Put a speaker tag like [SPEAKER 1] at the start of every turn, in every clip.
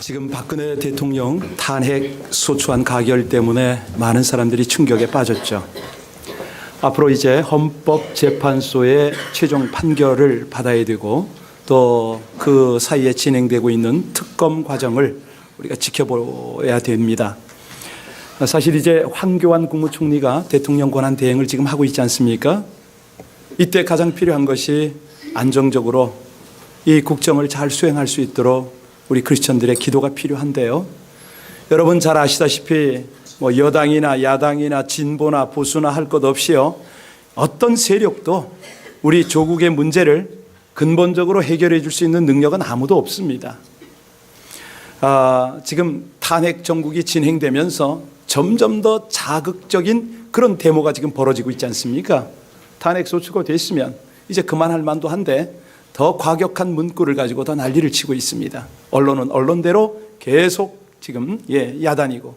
[SPEAKER 1] 지금 박근혜 대통령 탄핵 소추안 가결 때문에 많은 사람들이 충격에 빠졌죠. 앞으로 이제 헌법재판소의 최종 판결을 받아야 되고 또 그 사이에 진행되고 있는 특검 과정을 우리가 지켜봐야 됩니다. 사실 이제 황교안 국무총리가 대통령 권한 대행을 지금 하고 있지 않습니까? 이때 가장 필요한 것이 안정적으로 이 국정을 잘 수행할 수 있도록 우리 크리스천들의 기도가 필요한데요. 여러분 잘 아시다시피 뭐 여당이나 야당이나 진보나 보수나 할 것 없이요, 어떤 세력도 우리 조국의 문제를 근본적으로 해결해 줄 수 있는 능력은 아무도 없습니다. 지금 탄핵 정국이 진행되면서 점점 더 자극적인 그런 데모가 지금 벌어지고 있지 않습니까? 탄핵 소추가 됐으면 이제 그만할 만도 한데 더 과격한 문구를 가지고 더 난리를 치고 있습니다. 언론은 언론대로 계속 지금 야단이고,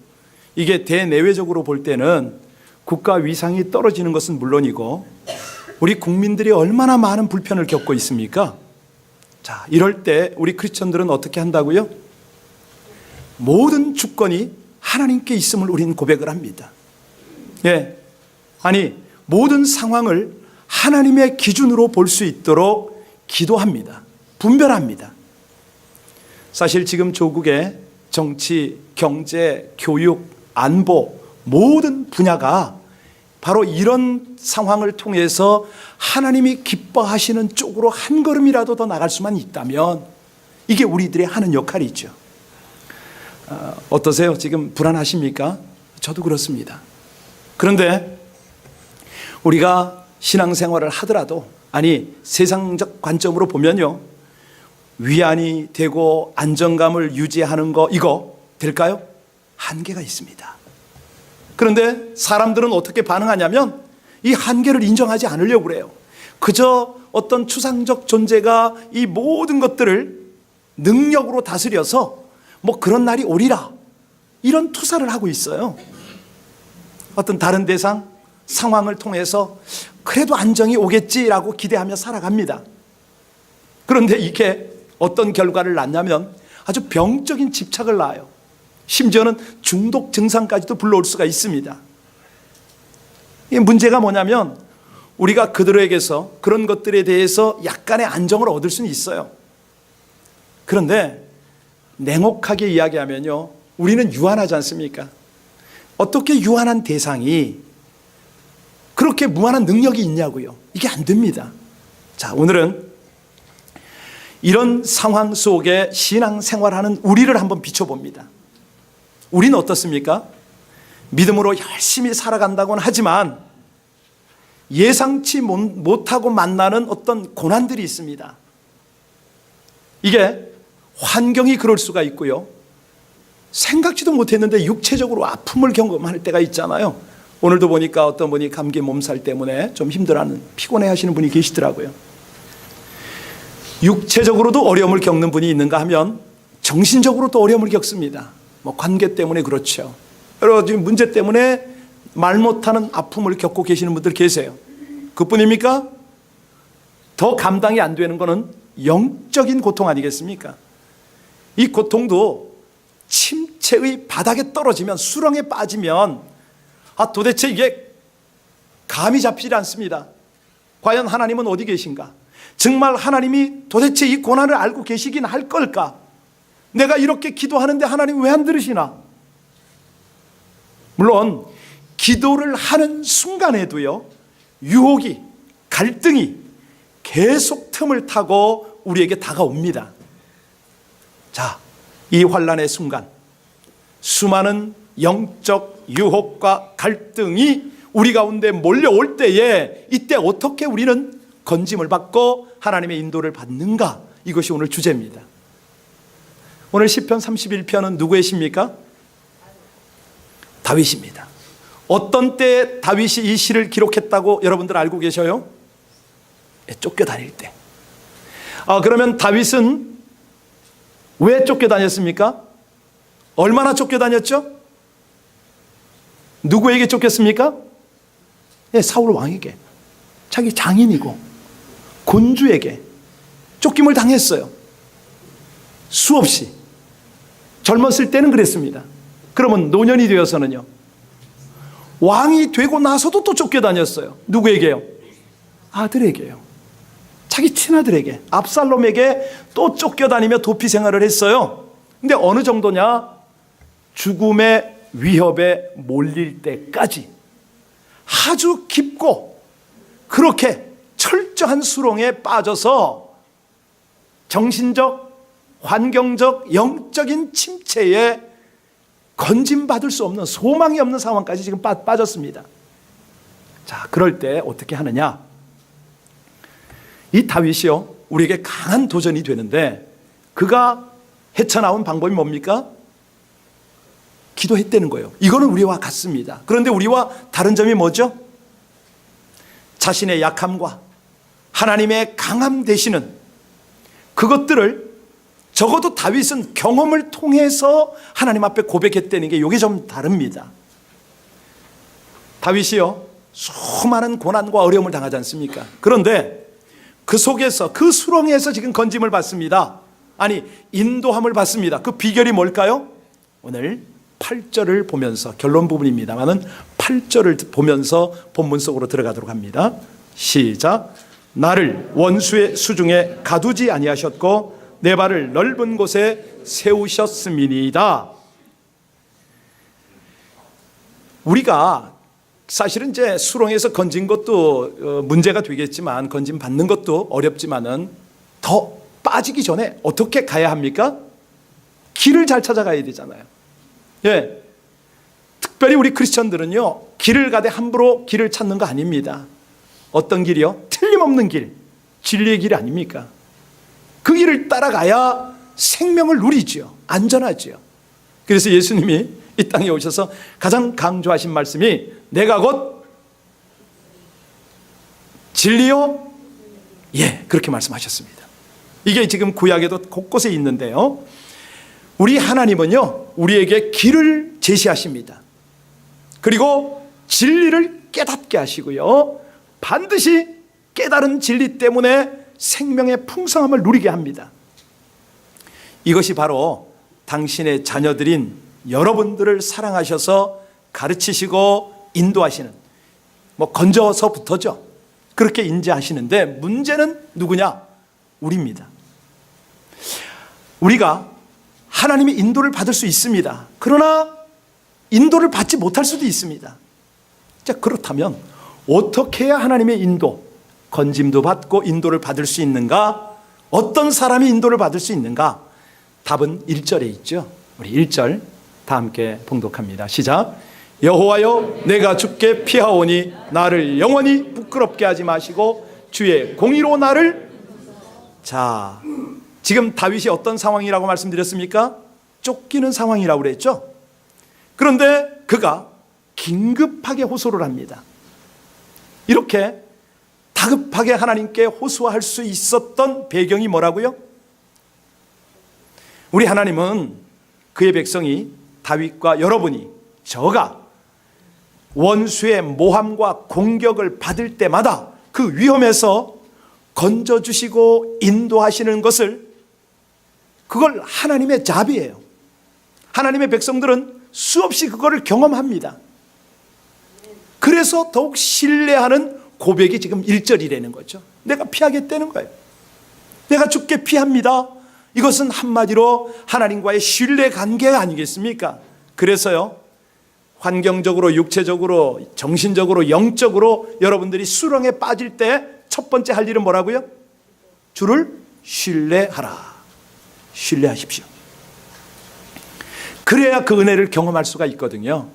[SPEAKER 1] 이게 대내외적으로 볼 때는 국가 위상이 떨어지는 것은 물론이고 우리 국민들이 얼마나 많은 불편을 겪고 있습니까? 자, 이럴 때 우리 크리스천들은 어떻게 한다고요? 모든 주권이 하나님께 있음을 우리는 고백을 합니다. 아니, 모든 상황을 하나님의 기준으로 볼 수 있도록 기도합니다. 분별합니다. 사실 지금 조국의 정치, 경제, 교육, 안보 모든 분야가 바로 이런 상황을 통해서 하나님이 기뻐하시는 쪽으로 한 걸음이라도 더 나갈 수만 있다면 이게 우리들의 하는 역할이죠. 어떠세요? 지금 불안하십니까? 저도 그렇습니다. 그런데 우리가 신앙생활을 하더라도, 아니 세상적 관점으로 보면요, 위안이 되고 안정감을 유지하는 거, 이거 될까요? 한계가 있습니다. 그런데 사람들은 어떻게 반응하냐면 이 한계를 인정하지 않으려고 그래요. 그저 어떤 추상적 존재가 이 모든 것들을 능력으로 다스려서 뭐 그런 날이 오리라, 이런 투사를 하고 있어요. 어떤 다른 대상, 상황을 통해서 그래도 안정이 오겠지라고 기대하며 살아갑니다. 그런데 이게 어떤 결과를 낳냐면 아주 병적인 집착을 낳아요. 심지어는 중독 증상까지도 불러올 수가 있습니다. 이 문제가 뭐냐면 우리가 그들에게서 그런 것들에 대해서 약간의 안정을 얻을 수는 있어요. 그런데 냉혹하게 이야기하면요, 우리는 유한하지 않습니까? 어떻게 유한한 대상이 그렇게 무한한 능력이 있냐고요. 이게 안 됩니다. 자, 오늘은 이런 상황 속에 신앙생활하는 우리를 한번 비춰봅니다. 우리는 어떻습니까? 믿음으로 열심히 살아간다고는 하지만 예상치 못하고 만나는 어떤 고난들이 있습니다. 이게 환경이 그럴 수가 있고요, 생각지도 못했는데 육체적으로 아픔을 경험할 때가 있잖아요. 오늘도 보니까 어떤 분이 감기 몸살 때문에 좀 힘들어하는, 피곤해 하시는 분이 계시더라고요. 육체적으로도 어려움을 겪는 분이 있는가 하면 정신적으로도 어려움을 겪습니다. 뭐 관계 때문에 그렇죠. 여러 가지 문제 때문에 말 못하는 아픔을 겪고 계시는 분들 계세요. 그뿐입니까? 더 감당이 안 되는 것은 영적인 고통 아니겠습니까? 이 고통도 침체의 바닥에 떨어지면, 수렁에 빠지면 도대체 이게 감이 잡히지 않습니다. 과연 하나님은 어디 계신가? 정말 하나님이 도대체 이 고난을 알고 계시긴 할 걸까? 내가 이렇게 기도하는데 하나님 왜 안 들으시나? 물론 기도를 하는 순간에도요, 유혹이, 갈등이 계속 틈을 타고 우리에게 다가옵니다. 자, 이 환난의 순간 수많은 영적 유혹과 갈등이 우리 가운데 몰려올 때에, 이때 어떻게 우리는 건짐을 받고 하나님의 인도를 받는가? 이것이 오늘 주제입니다. 오늘 시편 31편은 누구의 시입니까? 다윗입니다. 어떤 때 다윗이 이 시를 기록했다고 여러분들 알고 계셔요? 쫓겨다닐 때. 그러면 다윗은 왜 쫓겨다녔습니까? 얼마나 쫓겨다녔죠? 누구에게 쫓겼습니까? 사울 왕에게, 자기 장인이고 군주에게 쫓김을 당했어요. 수없이. 젊었을 때는 그랬습니다. 그러면 노년이 되어서는요, 왕이 되고 나서도 또 쫓겨다녔어요. 누구에게요? 아들에게요. 자기 친아들에게, 압살롬에게 또 쫓겨다니며 도피 생활을 했어요. 근데 어느 정도냐? 죽음의 위협에 몰릴 때까지 아주 깊고 그렇게 철저한 수렁에 빠져서 정신적, 환경적, 영적인 침체에 건짐받을 수 없는, 소망이 없는 상황까지 지금 빠졌습니다. 자, 그럴 때 어떻게 하느냐? 이 다윗이요, 우리에게 강한 도전이 되는데 그가 헤쳐나온 방법이 뭡니까? 기도했다는 거예요. 이거는 우리와 같습니다. 그런데 우리와 다른 점이 뭐죠? 자신의 약함과 하나님의 강함 되시는 그것들을 적어도 다윗은 경험을 통해서 하나님 앞에 고백했다는 게 이게 좀 다릅니다. 다윗이요, 수많은 고난과 어려움을 당하지 않습니까? 그런데 그 속에서, 그 수렁에서 지금 건짐을 받습니다. 아니, 인도함을 받습니다. 그 비결이 뭘까요? 오늘 8절을 보면서, 결론 부분입니다만은 8절을 보면서 본문 속으로 들어가도록 합니다. 시작. 나를 원수의 수중에 가두지 아니하셨고 내 발을 넓은 곳에 세우셨음이니이다. 우리가 사실은 이제 수렁에서 건진 것도 문제가 되겠지만, 건진 받는 것도 어렵지만은 더 빠지기 전에 어떻게 가야 합니까? 길을 잘 찾아가야 되잖아요. 예. 특별히 우리 크리스천들은요, 길을 가되 함부로 길을 찾는 거 아닙니다. 어떤 길이요? 틀림없는 길, 진리의 길 아닙니까? 그 길을 따라가야 생명을 누리지요. 안전하지요. 그래서 예수님이 이 땅에 오셔서 가장 강조하신 말씀이 내가 곧 진리요? 예, 그렇게 말씀하셨습니다. 이게 지금 구약에도 곳곳에 있는데요, 우리 하나님은요, 우리에게 길을 제시하십니다. 그리고 진리를 깨닫게 하시고요, 반드시 깨달은 진리 때문에 생명의 풍성함을 누리게 합니다. 이것이 바로 당신의 자녀들인 여러분들을 사랑하셔서 가르치시고 인도하시는, 건져서부터죠, 그렇게 인지하시는데, 문제는 누구냐? 우리입니다. 우리가 하나님의 인도를 받을 수 있습니다. 그러나 인도를 받지 못할 수도 있습니다. 자, 그렇다면 어떻게 해야 하나님의 인도, 건짐도 받고 인도를 받을 수 있는가? 어떤 사람이 인도를 받을 수 있는가? 답은 1절에 있죠. 우리 1절 다 함께 봉독합니다. 시작. 여호와여, 내가 주께 피하오니 나를 영원히 부끄럽게 하지 마시고 주의 공의로 나를. 자, 지금 다윗이 어떤 상황이라고 말씀드렸습니까? 쫓기는 상황이라고 그랬죠. 그런데 그가 긴급하게 호소를 합니다. 이렇게 다급하게 하나님께 호소할 수 있었던 배경이 뭐라고요? 우리 하나님은 그의 백성이, 다윗과 여러분이, 저가 원수의 모함과 공격을 받을 때마다 그 위험에서 건져주시고 인도하시는 것을, 그걸 하나님의 자비예요. 하나님의 백성들은 수없이 그거를 경험합니다. 그래서 더욱 신뢰하는 고백이 지금 1절이라는 거죠. 내가 피하겠다는 거예요. 내가 주께 피합니다. 이것은 한마디로 하나님과의 신뢰 관계가 아니겠습니까? 그래서요, 환경적으로, 육체적으로, 정신적으로, 영적으로 여러분들이 수렁에 빠질 때 첫 번째 할 일은 뭐라고요? 주를 신뢰하라. 신뢰하십시오. 그래야 그 은혜를 경험할 수가 있거든요.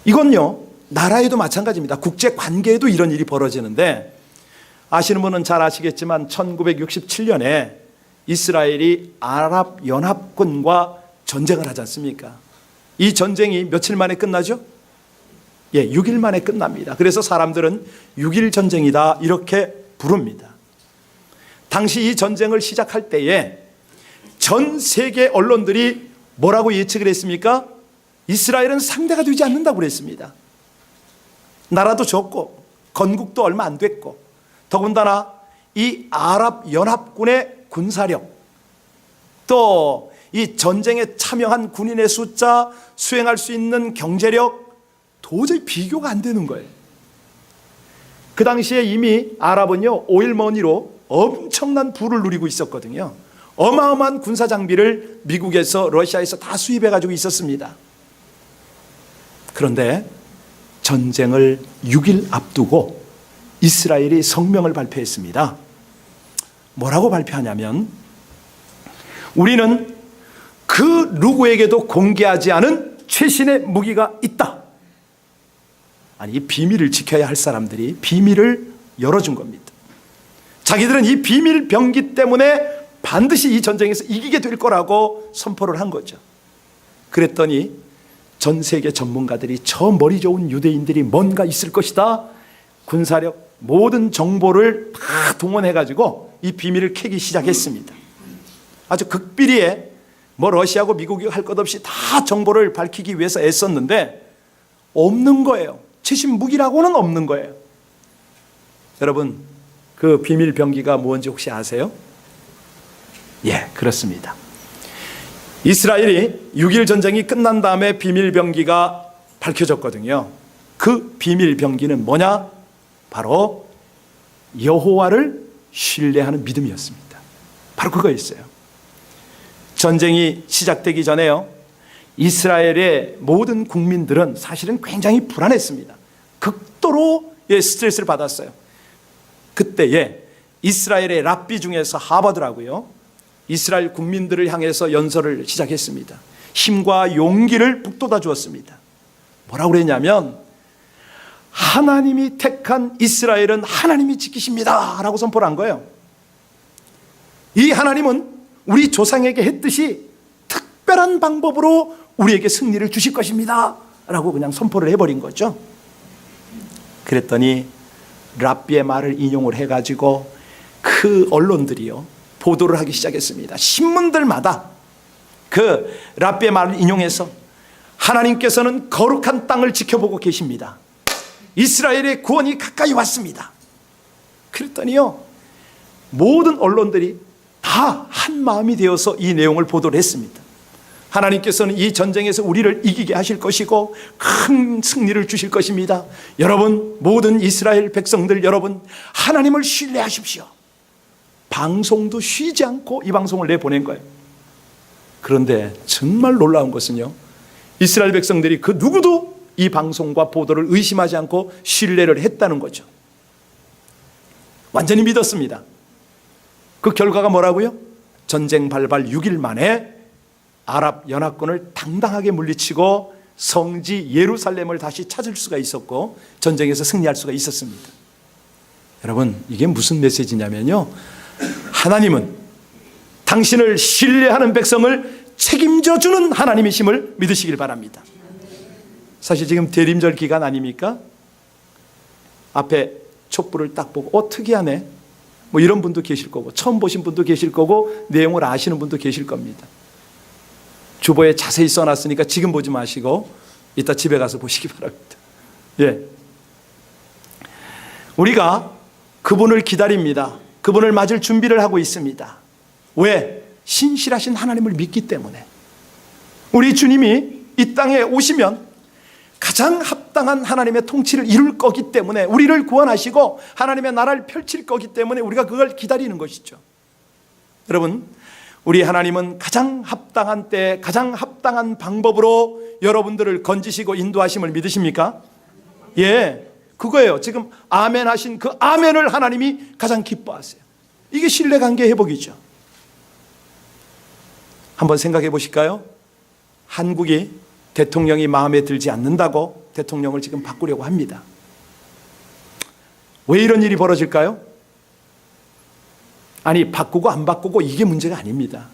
[SPEAKER 1] 이건요, 나라에도 마찬가지입니다. 국제 관계에도 이런 일이 벌어지는데, 아시는 분은 잘 아시겠지만 1967년에 이스라엘이 아랍 연합군과 전쟁을 하지 않습니까? 이 전쟁이 며칠 만에 끝나죠? 예, 6일 만에 끝납니다. 그래서 사람들은 6일 전쟁이다 이렇게 부릅니다. 당시 이 전쟁을 시작할 때에 전 세계 언론들이 뭐라고 예측을 했습니까? 이스라엘은 상대가 되지 않는다고 그랬습니다. 나라도 적고 건국도 얼마 안 됐고, 더군다나 이 아랍 연합군의 군사력, 또 이 전쟁에 참여한 군인의 숫자, 수행할 수 있는 경제력, 도저히 비교가 안 되는 거예요. 그 당시에 이미 아랍은요, 오일머니로 엄청난 부를 누리고 있었거든요. 어마어마한 군사 장비를 미국에서, 러시아에서 다 수입해 가지고 있었습니다. 그런데 전쟁을 6일 앞두고 이스라엘이 성명을 발표했습니다. 뭐라고 발표하냐면, 우리는 그 누구에게도 공개하지 않은 최신의 무기가 있다. 아니, 이 비밀을 지켜야 할 사람들이 비밀을 열어준 겁니다. 자기들은 이 비밀 병기 때문에 반드시 이 전쟁에서 이기게 될 거라고 선포를 한 거죠. 그랬더니 전 세계 전문가들이 저 머리 좋은 유대인들이 뭔가 있을 것이다, 군사력, 모든 정보를 다 동원해가지고 이 비밀을 캐기 시작했습니다. 아주 극비리에 뭐 러시아하고 미국이 할 것 없이 다 정보를 밝히기 위해서 애썼는데 없는 거예요. 최신 무기라고는 없는 거예요. 여러분, 그 비밀 병기가 뭔지 혹시 아세요? 예, 그렇습니다. 이스라엘이 6.1 전쟁이 끝난 다음에 비밀 병기가 밝혀졌거든요. 그 비밀 병기는 뭐냐? 바로 여호와를 신뢰하는 믿음이었습니다. 바로 그거였어요. 전쟁이 시작되기 전에요, 이스라엘의 모든 국민들은 사실은 굉장히 불안했습니다. 극도로 스트레스를 받았어요. 그때에 이스라엘의 랍비 중에서 하버드라고요, 이스라엘 국민들을 향해서 연설을 시작했습니다. 힘과 용기를 북돋아 주었습니다. 뭐라고 그랬냐면, 하나님이 택한 이스라엘은 하나님이 지키십니다 라고 선포를 한 거예요. 이 하나님은 우리 조상에게 했듯이 특별한 방법으로 우리에게 승리를 주실 것입니다 라고 그냥 선포를 해버린 거죠. 그랬더니 랍비의 말을 인용을 해가지고 그 언론들이요, 보도를 하기 시작했습니다. 신문들마다 그 랍비의 말을 인용해서 하나님께서는 거룩한 땅을 지켜보고 계십니다. 이스라엘의 구원이 가까이 왔습니다. 그랬더니요, 모든 언론들이 다 한 마음이 되어서 이 내용을 보도를 했습니다. 하나님께서는 이 전쟁에서 우리를 이기게 하실 것이고 큰 승리를 주실 것입니다. 여러분, 모든 이스라엘 백성들 여러분, 하나님을 신뢰하십시오. 방송도 쉬지 않고 이 방송을 내보낸 거예요. 그런데 정말 놀라운 것은요, 이스라엘 백성들이 그 누구도 이 방송과 보도를 의심하지 않고 신뢰를 했다는 거죠. 완전히 믿었습니다. 그 결과가 뭐라고요? 전쟁 발발 6일 만에 아랍 연합군을 당당하게 물리치고 성지 예루살렘을 다시 찾을 수가 있었고 전쟁에서 승리할 수가 있었습니다. 여러분, 이게 무슨 메시지냐면요, 하나님은 당신을 신뢰하는 백성을 책임져 주는 하나님이심을 믿으시길 바랍니다. 사실 지금 대림절 기간 아닙니까? 앞에 촛불을 딱 보고 특이하네, 뭐 이런 분도 계실 거고, 처음 보신 분도 계실 거고, 내용을 아시는 분도 계실 겁니다. 주보에 자세히 써놨으니까 지금 보지 마시고 이따 집에 가서 보시기 바랍니다. 예, 우리가 그분을 기다립니다. 그분을 맞을 준비를 하고 있습니다. 왜? 신실하신 하나님을 믿기 때문에. 우리 주님이 이 땅에 오시면 가장 합당한 하나님의 통치를 이룰 거기 때문에, 우리를 구원하시고 하나님의 나라를 펼칠 거기 때문에 우리가 그걸 기다리는 것이죠. 여러분, 우리 하나님은 가장 합당한 때, 가장 합당한 방법으로 여러분들을 건지시고 인도하심을 믿으십니까? 예, 그거예요. 지금 아멘 하신 그 아멘을 하나님이 가장 기뻐하세요. 이게 신뢰관계 회복이죠. 한번 생각해 보실까요? 한국이 대통령이 마음에 들지 않는다고 대통령을 지금 바꾸려고 합니다. 왜 이런 일이 벌어질까요? 아니, 바꾸고 안 바꾸고 이게 문제가 아닙니다.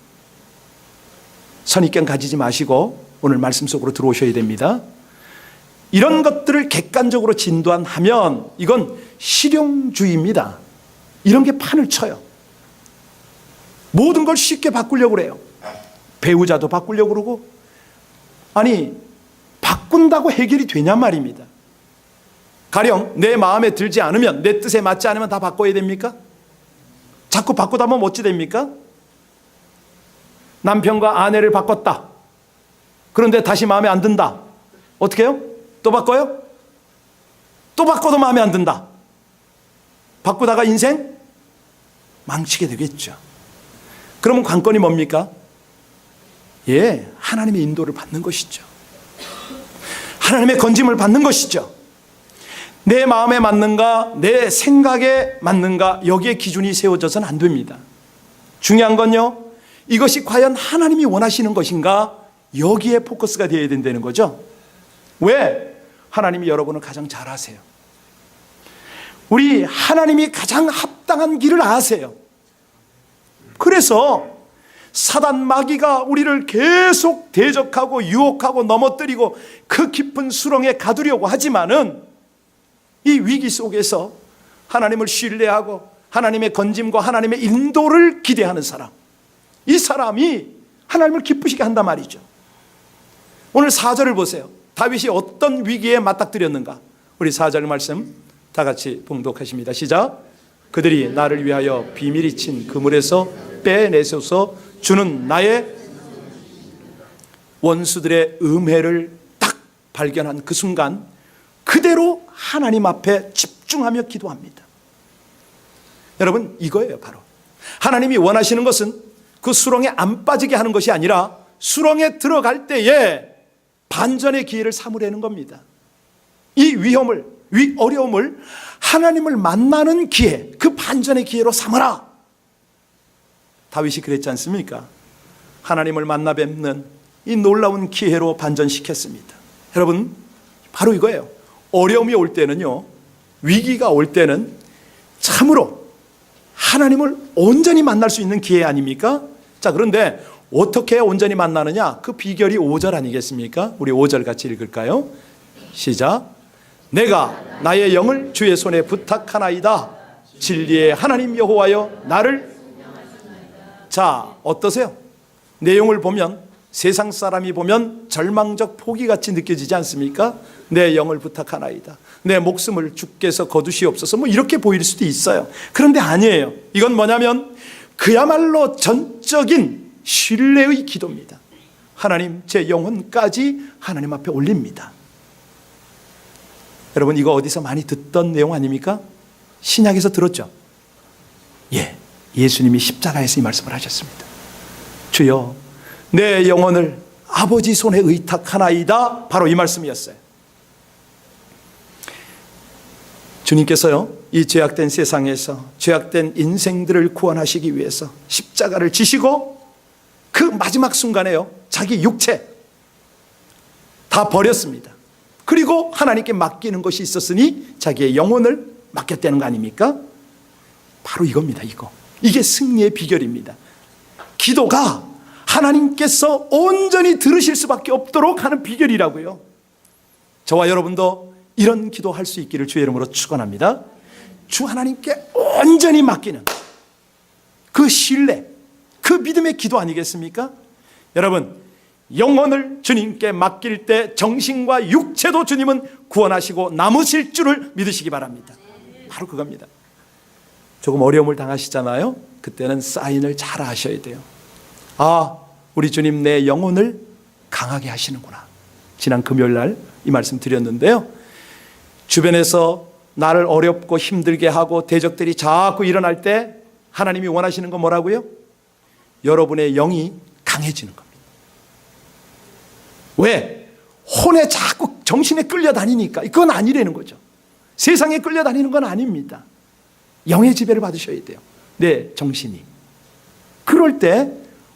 [SPEAKER 1] 선입견 가지지 마시고 오늘 말씀 속으로 들어오셔야 됩니다. 이런 것들을 객관적으로 진단하면 이건 실용주의입니다. 이런 게 판을 쳐요. 모든 걸 쉽게 바꾸려고 그래요. 배우자도 바꾸려고 그러고, 아니, 바꾼다고 해결이 되냔 말입니다. 가령 내 마음에 들지 않으면, 내 뜻에 맞지 않으면 다 바꿔야 됩니까? 자꾸 바꾸다 보면 어찌 됩니까? 남편과 아내를 바꿨다. 그런데 다시 마음에 안 든다. 어떻게 해요? 또 바꿔요? 또 바꿔도 마음에 안 든다. 바꾸다가 인생 망치게 되겠죠. 그러면 관건이 뭡니까? 예, 하나님의 인도를 받는 것이죠. 하나님의 건짐을 받는 것이죠. 내 마음에 맞는가, 내 생각에 맞는가, 여기에 기준이 세워져서는 안 됩니다. 중요한 건요, 이것이 과연 하나님이 원하시는 것인가, 여기에 포커스가 되어야 된다는 거죠. 왜? 하나님이 여러분을 가장 잘 아세요. 우리 하나님이 가장 합당한 길을 아세요. 그래서 사단 마귀가 우리를 계속 대적하고 유혹하고 넘어뜨리고 그 깊은 수렁에 가두려고 하지만은 이 위기 속에서 하나님을 신뢰하고 하나님의 건짐과 하나님의 인도를 기대하는 사람, 이 사람이 하나님을 기쁘시게 한단 말이죠. 오늘 4절을 보세요. 다윗이 어떤 위기에 맞닥뜨렸는가. 우리 4절 말씀 다 같이 봉독하십니다. 시작. 그들이 나를 위하여 비밀이 친 그물에서 빼내소서. 주는 나의 원수들의 음해를 딱 발견한 그 순간 그대로 하나님 앞에 집중하며 기도합니다. 여러분, 이거예요. 바로 하나님이 원하시는 것은 그 수렁에 안 빠지게 하는 것이 아니라 수렁에 들어갈 때에 반전의 기회를 삼으려는 겁니다. 이 위험을, 이 어려움을 하나님을 만나는 기회, 그 반전의 기회로 삼아라. 다윗이 그랬지 않습니까? 하나님을 만나 뵙는 이 놀라운 기회로 반전시켰습니다. 여러분, 바로 이거예요. 어려움이 올 때는요, 위기가 올 때는 참으로 하나님을 온전히 만날 수 있는 기회 아닙니까? 자, 그런데 어떻게 온전히 만나느냐? 그 비결이 5절 아니겠습니까? 우리 5절 같이 읽을까요? 시작. 내가 나의 영을 주의 손에 부탁하나이다. 진리의 하나님 여호와여 나를. 자, 어떠세요? 내용을 보면 세상 사람이 보면 절망적 포기같이 느껴지지 않습니까? 내 영을 부탁하나이다. 내 목숨을 주께서 거두시옵소서. 뭐 이렇게 보일 수도 있어요. 그런데 아니에요. 이건 뭐냐면 그야말로 전적인 신뢰의 기도입니다. 하나님, 제 영혼까지 하나님 앞에 올립니다. 여러분, 이거 어디서 많이 듣던 내용 아닙니까? 신약에서 들었죠? 예, 예수님이 십자가에서 이 말씀을 하셨습니다. 주여, 내 영혼을 아버지 손에 의탁하나이다. 바로 이 말씀이었어요. 주님께서요, 이 죄악된 세상에서 죄악된 인생들을 구원하시기 위해서 십자가를 지시고 그 마지막 순간에요, 자기 육체 다 버렸습니다. 그리고 하나님께 맡기는 것이 있었으니 자기의 영혼을 맡겼다는 거 아닙니까? 바로 이겁니다. 이게 승리의 비결입니다. 기도가 하나님께서 온전히 들으실 수밖에 없도록 하는 비결이라고요. 저와 여러분도 이런 기도할 수 있기를 주의 이름으로 축원합니다. 주 하나님께 온전히 맡기는 그 신뢰, 그 믿음의 기도 아니겠습니까? 여러분, 영혼을 주님께 맡길 때 정신과 육체도 주님은 구원하시고 남으실 줄을 믿으시기 바랍니다. 바로 그겁니다. 조금 어려움을 당하시잖아요. 그때는 사인을 잘 하셔야 돼요. 아, 우리 주님 내 영혼을 강하게 하시는구나. 지난 금요일 날 이 말씀 드렸는데요, 주변에서 나를 어렵고 힘들게 하고 대적들이 자꾸 일어날 때 하나님이 원하시는 건 뭐라고요? 여러분의 영이 강해지는 겁니다. 왜? 혼에 자꾸 정신에 끌려다니니까. 그건 아니라는 거죠. 세상에 끌려다니는 건 아닙니다. 영의 지배를 받으셔야 돼요. 내 정신이. 그럴 때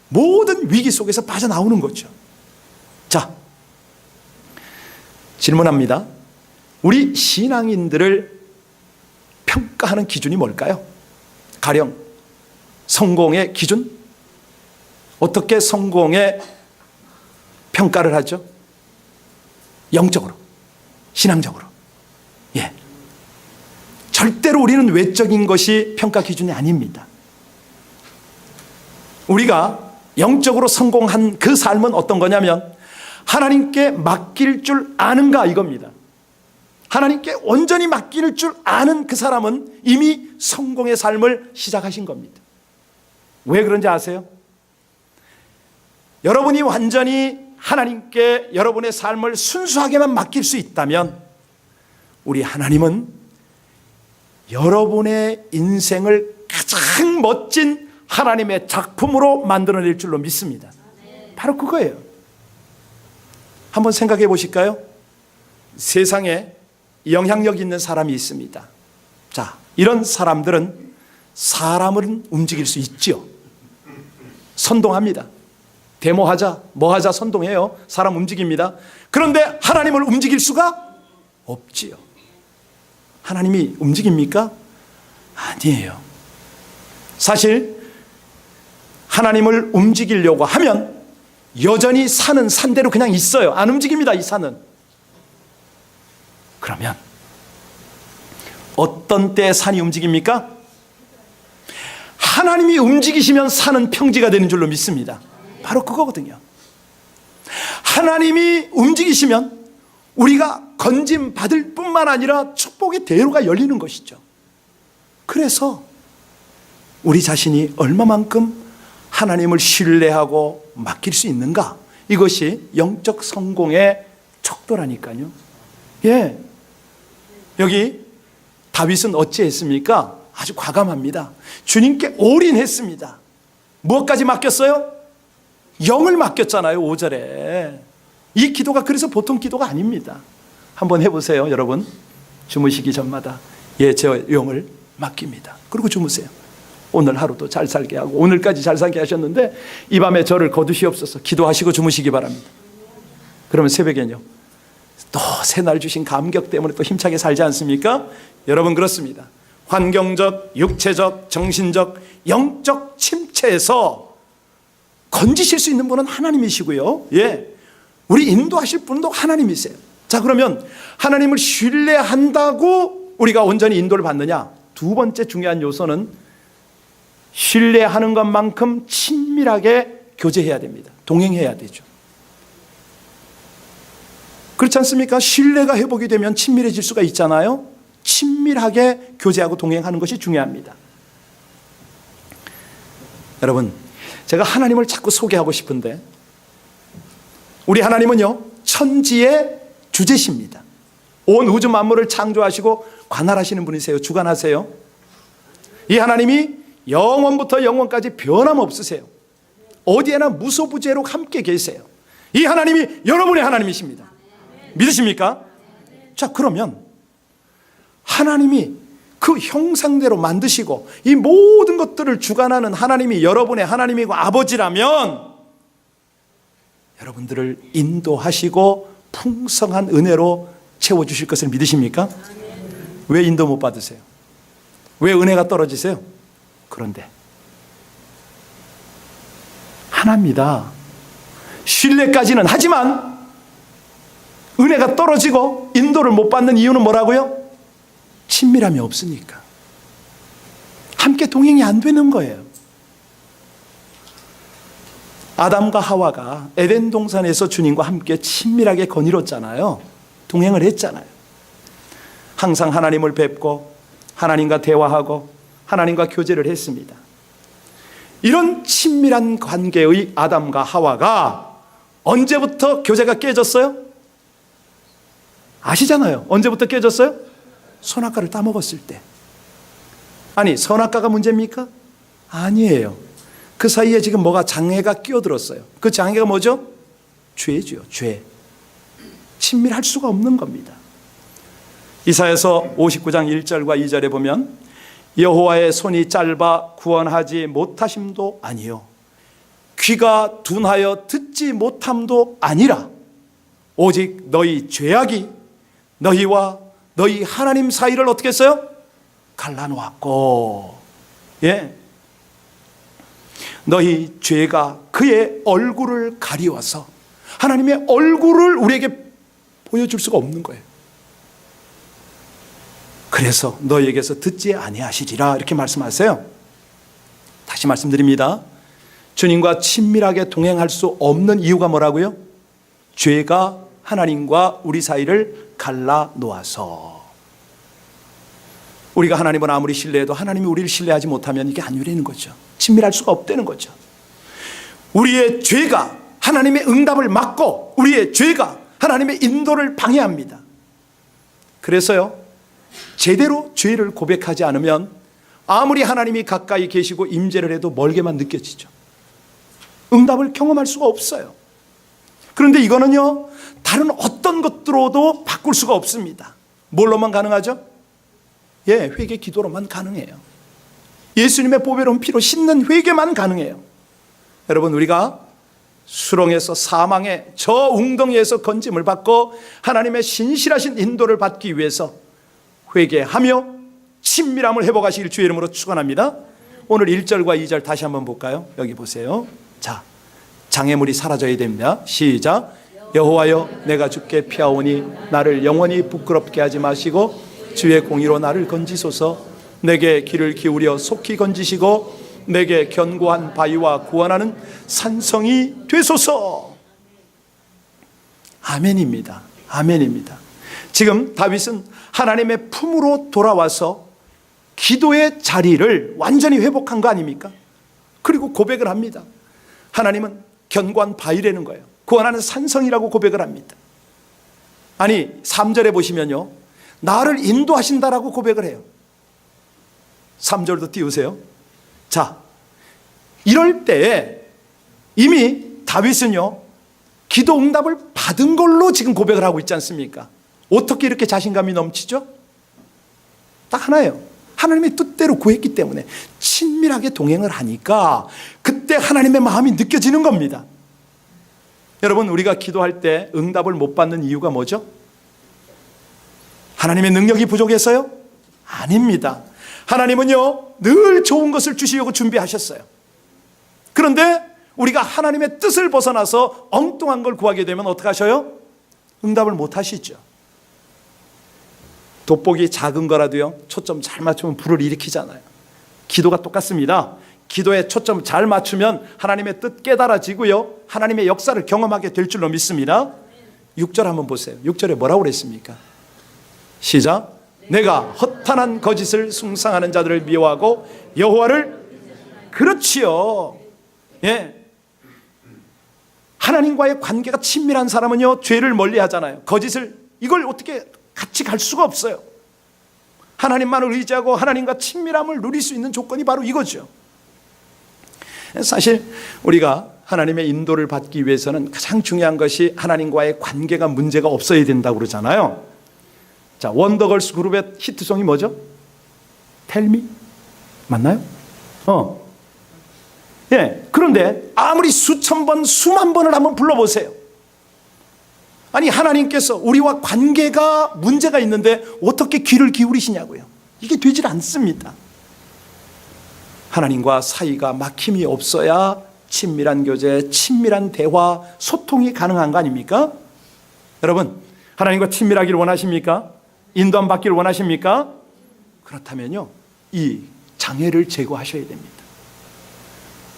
[SPEAKER 1] 모든 위기 속에서 빠져나오는 거죠. 자, 질문합니다. 우리 신앙인들을 평가하는 기준이 뭘까요? 가령 성공의 기준? 어떻게 성공의 평가를 하죠? 영적으로, 신앙적으로. 예. 절대로 우리는 외적인 것이 평가 기준이 아닙니다. 우리가 영적으로 성공한 그 삶은 어떤 거냐면 하나님께 맡길 줄 아는가, 이겁니다. 하나님께 온전히 맡길 줄 아는 그 사람은 이미 성공의 삶을 시작하신 겁니다. 왜 그런지 아세요? 여러분이 완전히 하나님께 여러분의 삶을 순수하게만 맡길 수 있다면 우리 하나님은 여러분의 인생을 가장 멋진 하나님의 작품으로 만들어낼 줄로 믿습니다. 바로 그거예요. 한번 생각해 보실까요? 세상에 영향력 있는 사람이 있습니다. 자, 이런 사람들은 사람을 움직일 수 있지요. 선동합니다. 데모하자, 뭐하자 선동해요. 사람 움직입니다. 그런데 하나님을 움직일 수가 없지요. 하나님이 움직입니까? 아니에요. 사실 하나님을 움직이려고 하면 여전히 산은 산대로 그냥 있어요. 안 움직입니다, 이 산은. 그러면 어떤 때 산이 움직입니까? 하나님이 움직이시면 산은 평지가 되는 줄로 믿습니다. 바로 그거거든요. 하나님이 움직이시면 우리가 건짐 받을 뿐만 아니라 축복의 대로가 열리는 것이죠. 그래서 우리 자신이 얼마만큼 하나님을 신뢰하고 맡길 수 있는가, 이것이 영적 성공의 척도라니까요. 예, 여기 다윗은 어찌했습니까? 아주 과감합니다. 주님께 올인했습니다. 무엇까지 맡겼어요? 영을 맡겼잖아요. 5절에. 이 기도가 그래서 보통 기도가 아닙니다. 한번 해보세요, 여러분. 주무시기 전마다 제 영을 맡깁니다. 그리고 주무세요. 오늘 하루도 잘 살게 하고, 오늘까지 잘 살게 하셨는데 이 밤에 저를 거두시옵소서. 기도하시고 주무시기 바랍니다. 그러면 새벽에는요, 또 새날 주신 감격 때문에 또 힘차게 살지 않습니까? 여러분, 그렇습니다. 환경적, 육체적, 정신적, 영적 침체에서 건지실 수 있는 분은 하나님이시고요. 예, 우리 인도하실 분도 하나님이세요. 자, 그러면 하나님을 신뢰한다고 우리가 온전히 인도를 받느냐? 두 번째 중요한 요소는 신뢰하는 것만큼 친밀하게 교제해야 됩니다. 동행해야 되죠. 그렇지 않습니까? 신뢰가 회복이 되면 친밀해질 수가 있잖아요. 친밀하게 교제하고 동행하는 것이 중요합니다. 여러분, 제가 하나님을 자꾸 소개하고 싶은데, 우리 하나님은요, 천지의 주제십니다. 온 우주 만물을 창조하시고 관할하시는 분이세요. 주관하세요. 이 하나님이 영원부터 영원까지 변함없으세요. 어디에나 무소부재로 함께 계세요. 이 하나님이 여러분의 하나님이십니다. 믿으십니까? 자, 그러면 하나님이 그 형상대로 만드시고 이 모든 것들을 주관하는 하나님이 여러분의 하나님이고 아버지라면 여러분들을 인도하시고 풍성한 은혜로 채워주실 것을 믿으십니까? 왜 인도 못 받으세요? 왜 은혜가 떨어지세요? 그런데 하나입니다. 신뢰까지는 하지만 은혜가 떨어지고 인도를 못 받는 이유는 뭐라고요? 친밀함이 없으니까. 함께 동행이 안 되는 거예요. 아담과 하와가 에덴 동산에서 주님과 함께 친밀하게 거닐었잖아요. 동행을 했잖아요. 항상 하나님을 뵙고 하나님과 대화하고 하나님과 교제를 했습니다. 이런 친밀한 관계의 아담과 하와가 언제부터 교제가 깨졌어요? 아시잖아요. 언제부터 깨졌어요? 선악과를 따먹었을 때. 아니, 선악과가 문제입니까? 아니에요. 그 사이에 지금 뭐가 장애가 끼어들었어요. 그 장애가 뭐죠? 죄죠. 죄. 친밀할 수가 없는 겁니다. 이사야서 59장 1절과 2절에 보면 여호와의 손이 짧아 구원하지 못하심도 아니요 귀가 둔하여 듣지 못함도 아니라 오직 너희 죄악이 너희와 너희 하나님 사이를 어떻게 했어요? 갈라놓았고, 예, 너희 죄가 그의 얼굴을 가리워서 하나님의 얼굴을 우리에게 보여줄 수가 없는 거예요. 그래서 너희에게서 듣지 아니하시리라 이렇게 말씀하세요. 다시 말씀드립니다. 주님과 친밀하게 동행할 수 없는 이유가 뭐라고요? 죄가 하나님과 우리 사이를 갈라놓아서. 우리가 하나님을 아무리 신뢰해도 하나님이 우리를 신뢰하지 못하면 이게 안 열리는 거죠. 친밀할 수가 없다는 거죠. 우리의 죄가 하나님의 응답을 막고 우리의 죄가 하나님의 인도를 방해합니다. 그래서요, 제대로 죄를 고백하지 않으면 아무리 하나님이 가까이 계시고 임재를 해도 멀게만 느껴지죠. 응답을 경험할 수가 없어요. 그런데 이거는요, 다른 어떤 것들로도 바꿀 수가 없습니다. 뭘로만 가능하죠? 회개 기도로만 가능해요. 예수님의 보배로운 피로 씻는 회개만 가능해요. 여러분, 우리가 수렁에서 사망의 저 웅덩이에서 건짐을 받고 하나님의 신실하신 인도를 받기 위해서 회개하며 친밀함을 회복하시길 주의 이름으로 축원합니다. 오늘 1절과 2절 다시 한번 볼까요? 여기 보세요. 자, 장애물이 사라져야 됩니다. 시작. 여호와여, 내가 주께 피하오니 나를 영원히 부끄럽게 하지 마시고 주의 공의로 나를 건지소서. 내게 귀를 기울여 속히 건지시고 내게 견고한 바위와 구원하는 산성이 되소서. 아멘입니다. 아멘입니다. 지금 다윗은 하나님의 품으로 돌아와서 기도의 자리를 완전히 회복한 거 아닙니까? 그리고 고백을 합니다. 하나님은 견고한 바위라는 거예요. 구원하는 산성이라고 고백을 합니다. 아니, 3절에 보시면요, 나를 인도하신다라고 고백을 해요. 3절도 띄우세요. 자, 이럴 때에 이미 다윗은요, 기도 응답을 받은 걸로 지금 고백을 하고 있지 않습니까? 어떻게 이렇게 자신감이 넘치죠? 딱 하나예요. 하나님의 뜻대로 구했기 때문에 친밀하게 동행을 하니까 그때 하나님의 마음이 느껴지는 겁니다. 여러분, 우리가 기도할 때 응답을 못 받는 이유가 뭐죠? 하나님의 능력이 부족해서요? 아닙니다. 하나님은요, 늘 좋은 것을 주시려고 준비하셨어요. 그런데 우리가 하나님의 뜻을 벗어나서 엉뚱한 걸 구하게 되면 어떻게 하셔요? 응답을 못 하시죠. 돋보기 작은 거라도요, 초점 잘 맞추면 불을 일으키잖아요. 기도가 똑같습니다. 기도에 초점 잘 맞추면 하나님의 뜻 깨달아지고요, 하나님의 역사를 경험하게 될 줄로 믿습니다. 6절 한번 보세요. 6절에 뭐라고 그랬습니까? 시작. 내가 허탄한 거짓을 숭상하는 자들을 미워하고 여호와를, 그렇지요. 예. 하나님과의 관계가 친밀한 사람은요, 죄를 멀리 하잖아요. 거짓을, 이걸 어떻게 같이 갈 수가 없어요. 하나님만을 의지하고 하나님과 친밀함을 누릴 수 있는 조건이 바로 이거죠. 사실 우리가 하나님의 인도를 받기 위해서는 가장 중요한 것이 하나님과의 관계가 문제가 없어야 된다고 그러잖아요. 자, 원더걸스 그룹의 히트송이 뭐죠? 텔미? 맞나요? 예. 그런데 아무리 수천 번, 수만 번을 한번 불러보세요. 아니, 하나님께서 우리와 관계가 문제가 있는데 어떻게 귀를 기울이시냐고요. 이게 되질 않습니다. 하나님과 사이가 막힘이 없어야 친밀한 교제, 친밀한 대화, 소통이 가능한 거 아닙니까? 여러분, 하나님과 친밀하기를 원하십니까? 인도함 받기를 원하십니까? 그렇다면요, 이 장애를 제거하셔야 됩니다.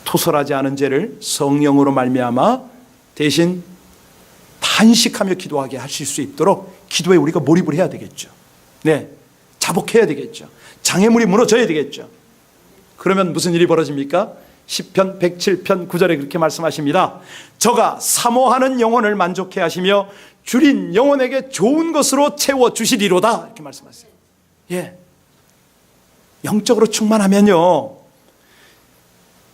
[SPEAKER 1] 토설하지 않은 죄를 성령으로 말미암아 대신 단식하며 기도하게 하실 수 있도록 기도에 우리가 몰입을 해야 되겠죠. 네, 자복해야 되겠죠. 장애물이 무너져야 되겠죠. 그러면 무슨 일이 벌어집니까? 시편 107편 9절에 그렇게 말씀하십니다. 저가 사모하는 영혼을 만족해 하시며 줄인 영혼에게 좋은 것으로 채워주시리로다, 이렇게 말씀하세요. 예, 영적으로 충만하면요,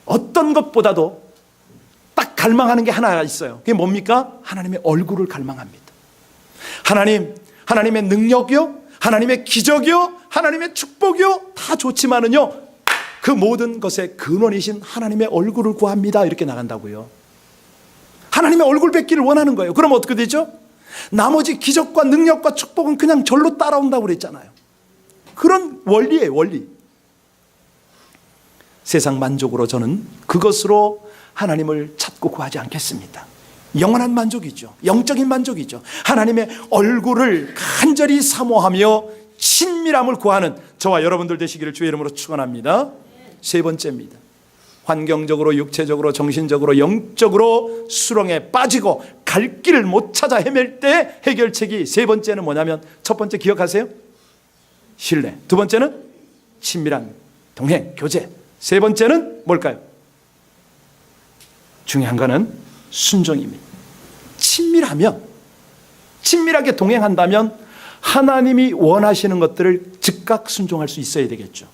[SPEAKER 1] 어떤 것보다도 딱 갈망하는 게 하나 있어요. 그게 뭡니까? 하나님의 얼굴을 갈망합니다. 하나님의 능력이요, 하나님의 기적이요, 하나님의 축복이요, 다 좋지만은요, 그 모든 것의 근원이신 하나님의 얼굴을 구합니다. 이렇게 나간다고요. 하나님의 얼굴 뵙기를 원하는 거예요. 그럼 어떻게 되죠? 나머지 기적과 능력과 축복은 그냥 절로 따라온다고 그랬잖아요. 그런 원리예요, 원리. 세상 만족으로 저는 그것으로 하나님을 찾고 구하지 않겠습니다. 영원한 만족이죠. 영적인 만족이죠. 하나님의 얼굴을 간절히 사모하며 친밀함을 구하는 저와 여러분들 되시기를 주의 이름으로 축원합니다. 세 번째입니다. 환경적으로, 육체적으로, 정신적으로, 영적으로 수렁에 빠지고 갈 길을 못 찾아 헤맬 때 해결책이 세 번째는 뭐냐면, 첫 번째 기억하세요? 신뢰. 두 번째는 친밀한 동행, 교제. 세 번째는 뭘까요? 중요한 거는 순종입니다. 친밀하게 동행한다면 하나님이 원하시는 것들을 즉각 순종할 수 있어야 되겠죠.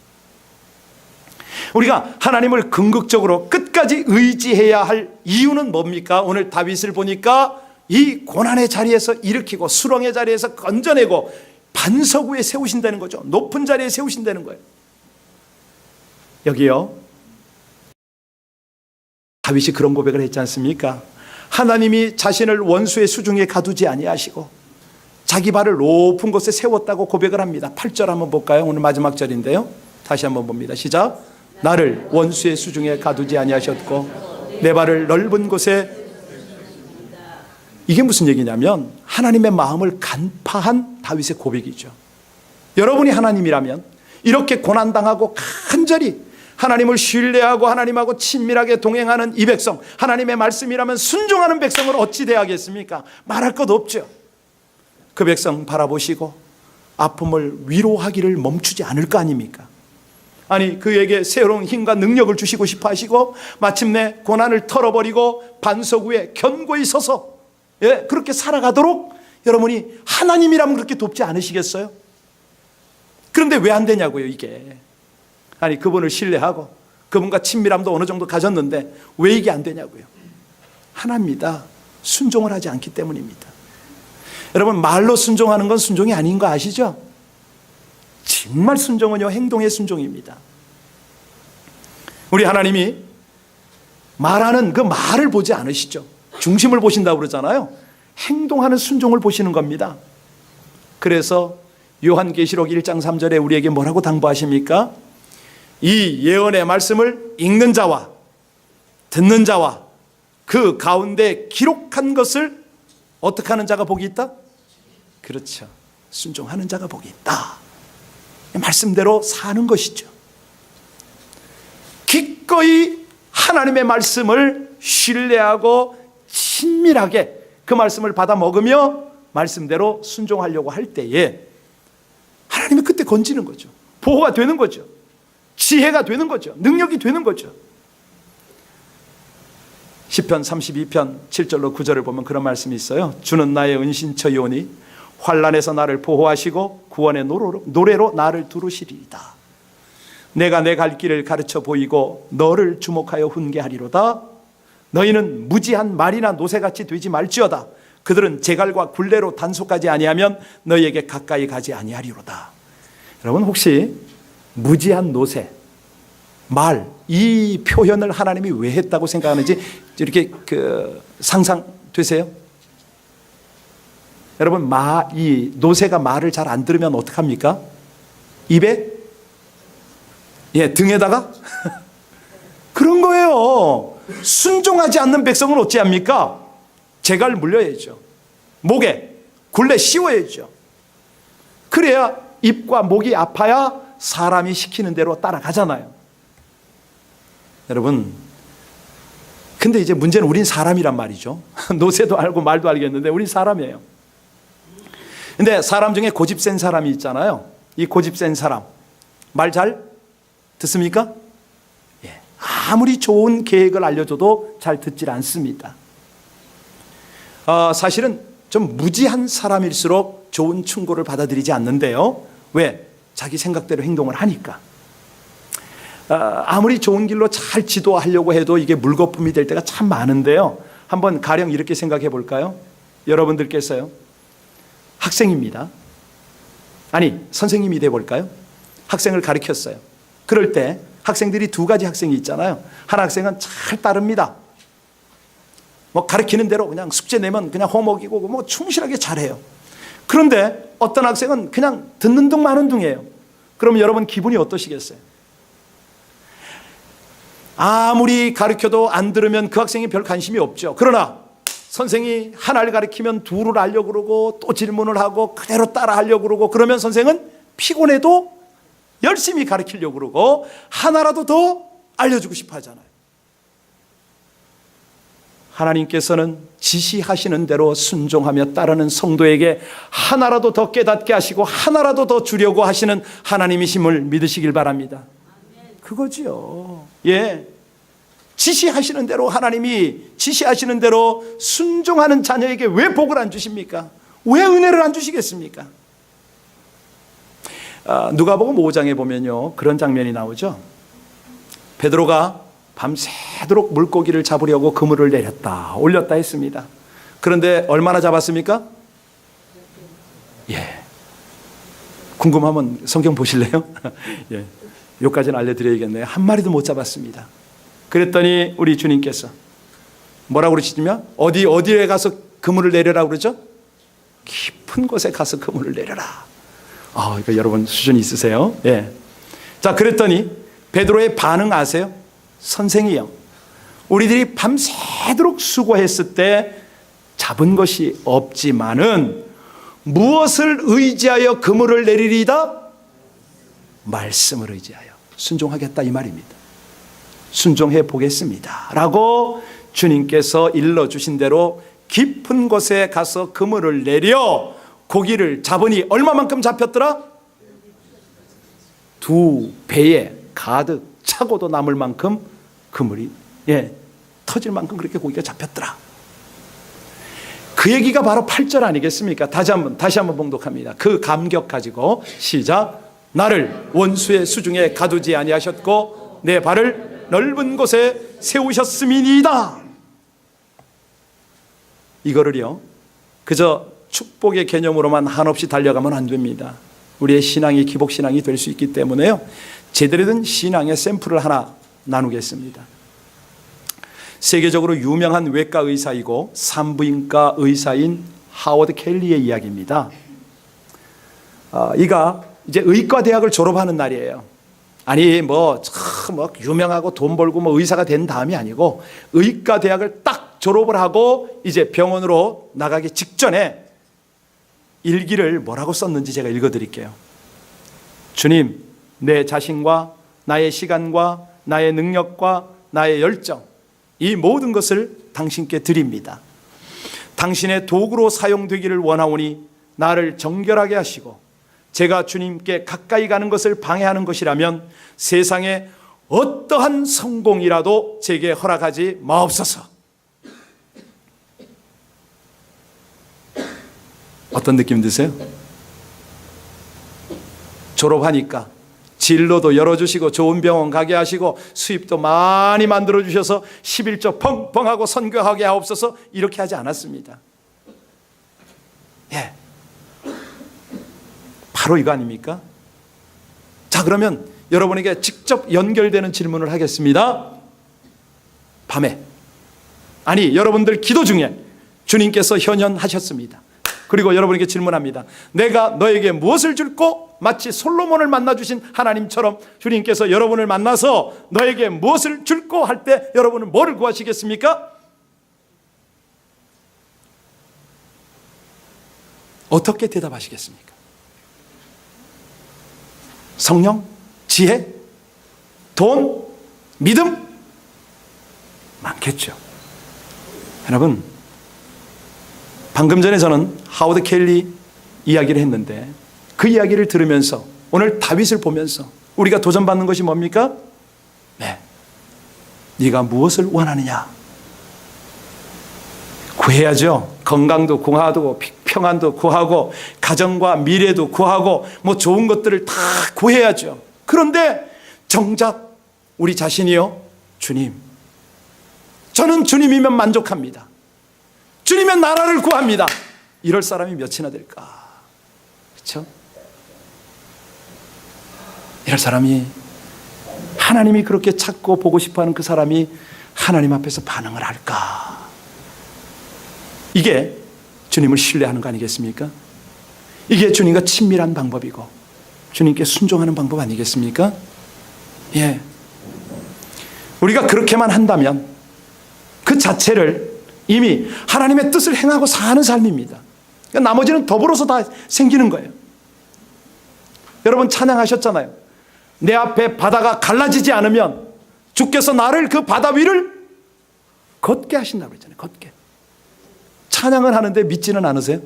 [SPEAKER 1] 우리가 하나님을 궁극적으로 끝까지 의지해야 할 이유는 뭡니까? 오늘 다윗을 보니까 이 고난의 자리에서 일으키고 수렁의 자리에서 건져내고 반석 위에 세우신다는 거죠. 높은 자리에 세우신다는 거예요. 여기요, 다윗이 그런 고백을 했지 않습니까? 하나님이 자신을 원수의 수중에 가두지 아니하시고 자기 발을 높은 곳에 세웠다고 고백을 합니다. 8절 한번 볼까요? 오늘 마지막 절인데요. 다시 한번 봅니다. 시작. 나를 원수의 수중에 가두지 아니하셨고 내 발을 넓은 곳에. 이게 무슨 얘기냐면 하나님의 마음을 간파한 다윗의 고백이죠. 여러분이 하나님이라면 이렇게 고난당하고 간절히 하나님을 신뢰하고 하나님하고 친밀하게 동행하는 이 백성, 하나님의 말씀이라면 순종하는 백성을 어찌 대하겠습니까? 말할 것 없죠. 그 백성 바라보시고 아픔을 위로하기를 멈추지 않을 거 아닙니까? 아니, 그에게 새로운 힘과 능력을 주시고 싶어 하시고 마침내 고난을 털어버리고 반석 위에 견고히 서서 그렇게 살아가도록 여러분이 하나님이라면 그렇게 돕지 않으시겠어요? 그런데 왜 안 되냐고요, 이게. 아니, 그분을 신뢰하고 그분과 친밀함도 어느 정도 가졌는데 왜 이게 안 되냐고요. 하나입니다. 순종을 하지 않기 때문입니다. 여러분, 말로 순종하는 건 순종이 아닌 거 아시죠? 정말 순종은요, 행동의 순종입니다. 우리 하나님이 말하는 그 말을 보지 않으시죠. 중심을 보신다고 그러잖아요. 행동하는 순종을 보시는 겁니다. 그래서 요한계시록 1장 3절에 우리에게 뭐라고 당부하십니까? 이 예언의 말씀을 읽는 자와 듣는 자와 그 가운데 기록한 것을 어떻게 하는 자가 복이 있다? 그렇죠. 순종하는 자가 복이 있다. 말씀대로 사는 것이죠. 기꺼이 하나님의 말씀을 신뢰하고 친밀하게 그 말씀을 받아 먹으며 말씀대로 순종하려고 할 때에 하나님이 그때 건지는 거죠. 보호가 되는 거죠. 지혜가 되는 거죠. 능력이 되는 거죠. 시편 32편 7절로 9절을 보면 그런 말씀이 있어요. 주는 나의 은신처이오니 환난에서 나를 보호하시고 구원의 노래로 나를 두르시리이다. 내가 내 갈 길을 가르쳐 보이고 너를 주목하여 훈계하리로다. 너희는 무지한 말이나 노새같이 되지 말지어다. 그들은 제갈과 굴레로 단속하지 아니하면 너희에게 가까이 가지 아니하리로다. 여러분, 혹시 무지한 노새, 말, 이 표현을 하나님이 왜 했다고 생각하는지 이렇게 상상되세요? 여러분, 이 노새가 말을 잘 안 들으면 어떡합니까? 입에? 등에다가? 그런 거예요. 순종하지 않는 백성은 어찌합니까? 제갈 물려야죠. 목에 굴레 씌워야죠. 그래야 입과 목이 아파야 사람이 시키는 대로 따라가잖아요. 여러분, 근데 이제 문제는 우린 사람이란 말이죠. 노새도 알고 말도 알겠는데 우린 사람이에요. 근데 사람 중에 고집 센 사람이 있잖아요. 이 고집 센 사람 말 잘 듣습니까? 아무리 좋은 계획을 알려줘도 잘 듣질 않습니다. 사실은 좀 무지한 사람일수록 좋은 충고를 받아들이지 않는데요. 왜? 자기 생각대로 행동을 하니까. 아무리 좋은 길로 잘 지도하려고 해도 이게 물거품이 될 때가 참 많은데요. 한번 가령 이렇게 생각해 볼까요? 여러분들께서요, 학생입니다. 아니, 선생님이 돼 볼까요? 학생을 가르쳤어요. 그럴 때 학생들이 두 가지 학생이 있잖아요. 한 학생은 잘 따릅니다. 가르치는 대로 그냥 숙제 내면 그냥 호목이고 충실하게 잘해요. 그런데 어떤 학생은 그냥 듣는 둥 마는 둥이에요. 그럼 여러분 기분이 어떠시겠어요? 아무리 가르쳐도 안 들으면 그 학생이 별 관심이 없죠. 그러나 선생이 하나를 가르치면 둘을 알려고 그러고 또 질문을 하고 그대로 따라 하려고 그러고 그러면 선생은 피곤해도 열심히 가르치려고 그러고 하나라도 더 알려주고 싶어 하잖아요. 하나님께서는 지시하시는 대로 순종하며 따르는 성도에게 하나라도 더 깨닫게 하시고 하나라도 더 주려고 하시는 하나님이심을 믿으시길 바랍니다. 그거지요. 지시하시는 대로 하나님이 지시하시는 대로 순종하는 자녀에게 왜 복을 안 주십니까? 왜 은혜를 안 주시겠습니까? 누가복음 5장에 보면요, 그런 장면이 나오죠. 베드로가 밤새도록 물고기를 잡으려고 그물을 내렸다 올렸다 했습니다. 그런데 얼마나 잡았습니까? 예. 궁금하면 성경 보실래요? 예. 여기까지는 알려드려야겠네요. 한 마리도 못 잡았습니다. 그랬더니 우리 주님께서 뭐라고 그러시냐면 어디에 가서 그물을 내려라 그러죠? 깊은 곳에 가서 그물을 내려라. 이거 여러분 수준이 있으세요? 예. 자, 그랬더니 베드로의 반응 아세요? 선생이요, 우리들이 밤새도록 수고했을 때 잡은 것이 없지만은 무엇을 의지하여 그물을 내리리다? 말씀을 의지하여 순종하겠다 이 말입니다. 순종해 보겠습니다 라고 주님께서 일러주신 대로 깊은 곳에 가서 그물을 내려 고기를 잡으니 얼마만큼 잡혔더라? 2배에 가득 차고도 남을 만큼 그물이 터질 만큼 그렇게 고기가 잡혔더라. 그 얘기가 바로 8절 아니겠습니까? 다시 한번 봉독합니다. 그 감격 가지고 시작. 나를 원수의 수중에 가두지 아니하셨고 내 발을 넓은 곳에 세우셨음이니이다. 이거를요, 그저 축복의 개념으로만 한없이 달려가면 안 됩니다. 우리의 신앙이 기복신앙이 될 수 있기 때문에요, 제대로 된 신앙의 샘플을 하나 나누겠습니다. 세계적으로 유명한 외과 의사이고 산부인과 의사인 하워드 켈리의 이야기입니다. 이가 이제 의과대학을 졸업하는 날이에요. 아니 참 유명하고 돈 벌고 의사가 된 다음이 아니고 의과대학을 딱 졸업을 하고 이제 병원으로 나가기 직전에 일기를 뭐라고 썼는지 제가 읽어드릴게요. 주님, 내 자신과 나의 시간과 나의 능력과 나의 열정, 이 모든 것을 당신께 드립니다. 당신의 도구로 사용되기를 원하오니 나를 정결하게 하시고 제가 주님께 가까이 가는 것을 방해하는 것이라면 세상에 어떠한 성공이라도 제게 허락하지 마옵소서. 어떤 느낌 드세요? 졸업하니까 진로도 열어주시고 좋은 병원 가게 하시고 수입도 많이 만들어주셔서 11조 펑펑하고 선교하게 하옵소서, 이렇게 하지 않았습니다. 예, 바로 이거 아닙니까? 자, 그러면 여러분에게 직접 연결되는 질문을 하겠습니다. 밤에, 아니 여러분들 기도 중에 주님께서 현현하셨습니다. 그리고 여러분에게 질문합니다. 내가 너에게 무엇을 줄고? 마치 솔로몬을 만나주신 하나님처럼 주님께서 여러분을 만나서 너에게 무엇을 줄고 할 때 여러분은 뭐를 구하시겠습니까? 어떻게 대답하시겠습니까? 성령? 지혜? 돈? 믿음? 많겠죠. 여러분, 방금 전에 저는 하워드 켈리 이야기를 했는데 그 이야기를 들으면서 오늘 다윗을 보면서 우리가 도전받는 것이 뭡니까? 네, 네가 무엇을 원하느냐? 구해야죠. 건강도 구하고 평안도 구하고 가정과 미래도 구하고 좋은 것들을 다 구해야죠. 그런데 정작 우리 자신이요, 주님, 저는 주님이면 만족합니다. 주님의 나라를 구합니다. 이럴 사람이 몇이나 될까? 그렇죠? 이럴 사람이, 하나님이 그렇게 찾고 보고 싶어하는 그 사람이 하나님 앞에서 반응을 할까? 이게 주님을 신뢰하는 거 아니겠습니까? 이게 주님과 친밀한 방법이고 주님께 순종하는 방법 아니겠습니까? 예. 우리가 그렇게만 한다면 그 자체를 이미 하나님의 뜻을 행하고 사는 삶입니다. 그러니까 나머지는 더불어서 다 생기는 거예요. 여러분 찬양하셨잖아요. 내 앞에 바다가 갈라지지 않으면 주께서 나를 그 바다 위를 걷게 하신다고 그랬잖아요. 걷게. 찬양을 하는데 믿지는 않으세요?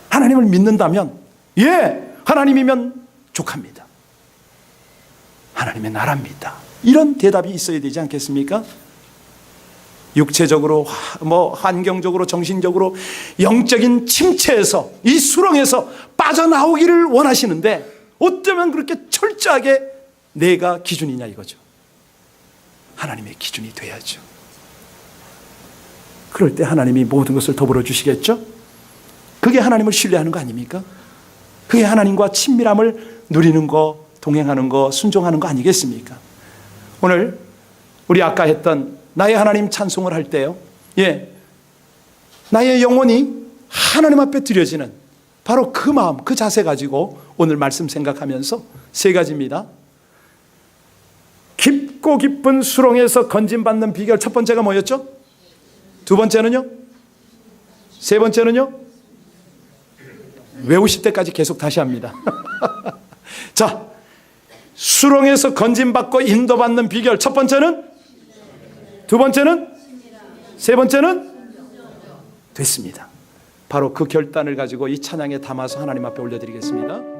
[SPEAKER 1] 하나님을 믿는다면, 예, 하나님이면 족합니다. 하나님의 나라입니다. 이런 대답이 있어야 되지 않겠습니까? 육체적으로 환경적으로 정신적으로 영적인 침체에서 이 수렁에서 빠져나오기를 원하시는데 어쩌면 그렇게 철저하게 내가 기준이냐 이거죠. 하나님의 기준이 돼야죠. 그럴 때 하나님이 모든 것을 더불어 주시겠죠. 그게 하나님을 신뢰하는 거 아닙니까? 그게 하나님과 친밀함을 누리는 거, 동행하는 거, 순종하는 거 아니겠습니까? 오늘 우리 아까 했던 나의 하나님 찬송을 할 때요, 나의 영혼이 하나님 앞에 드려지는 바로 그 마음, 그 자세 가지고 오늘 말씀 생각하면서 세 가지입니다. 깊고 깊은 수렁에서 건짐받는 비결, 첫 번째가 뭐였죠? 두 번째는요? 세 번째는요? 외우실 때까지 계속 다시 합니다. 자, 수렁에서 건짐받고 인도받는 비결, 첫 번째는? 두 번째는? 세 번째는? 됐습니다. 바로 그 결단을 가지고 이 찬양에 담아서 하나님 앞에 올려드리겠습니다.